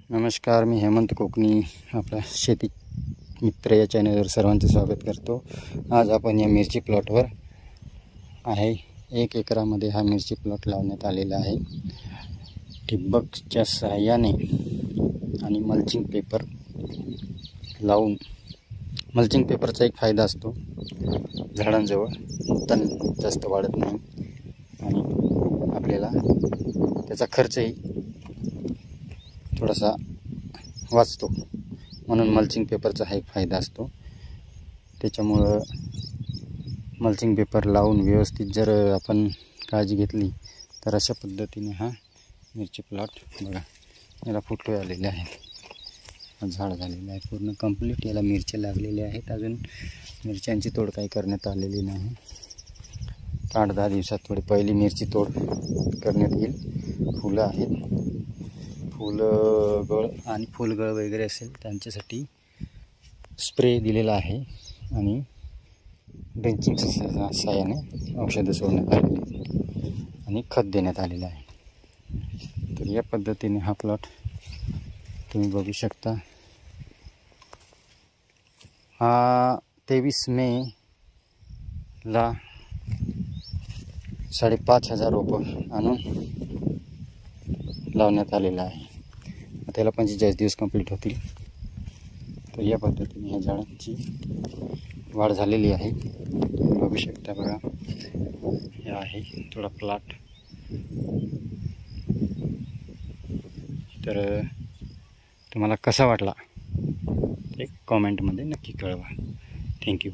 नमस्कार, मी हेमंत कोकणी आपला शेती मित्र या चॅनलवर सर्वांचे स्वागत करतो। आज आपण या मिरची प्लॉटवर आहे। 1 एकरामध्ये हा मिरची प्लॉट लावण्यात आलेला आहे। ठिबकच्या सहाय्याने आणि मल्चिंग पेपर लावून, मल्चिंग पेपरचा एक फायदा असतो, झाडांजवळ तण जास्त वाढत नाही आणि आपल्याला त्याचा खर्चही थोडासा वाचतो, म्हणून मल्चिंग पेपरचा हा एक फायदा असतो। त्याच्यामुळं मल्चिंग पेपर लावून व्यवस्थित जर आपण काळजी घेतली तर अशा पद्धतीने हा मिरची प्लॉट बघा, याला फुटवे आलेले आहेत, झाड झालेलं आहे पूर्ण कंप्लीट। याला मिरच्या लागलेल्या आहेत, अजून मिरच्यांची तोड काही करण्यात आलेली नाही। 8-10 दिवसात थोडी पहिली मिरची तोड करण्यात येईल। फुलं आहेत, फुलगळ आणि फुलगळ वगैरे असेल त्यांच्यासाठी स्प्रे दिलेला आहे आणि ड्रिंचिंग सहाय्याने औषधं सोडण्यात आलेली आणि खत देण्यात आलेलं आहे। तर या पद्धतीने हा प्लॉट तुम्ही बघू शकता। हा 23 मे ला 5,500 रोपं आणून लावण्यात आलेला आहे। त्याला 45 दिवस कंप्लीट होतील। तर या पद्धतीने ह्या झाडांची वाढ झालेली आहे, तुम्ही बघू शकता बघा। हे आहे थोडा प्लॉट। तर तुम्हाला कसा वाटला ते कमेंटमध्ये नक्की कळवा। थँक्यू।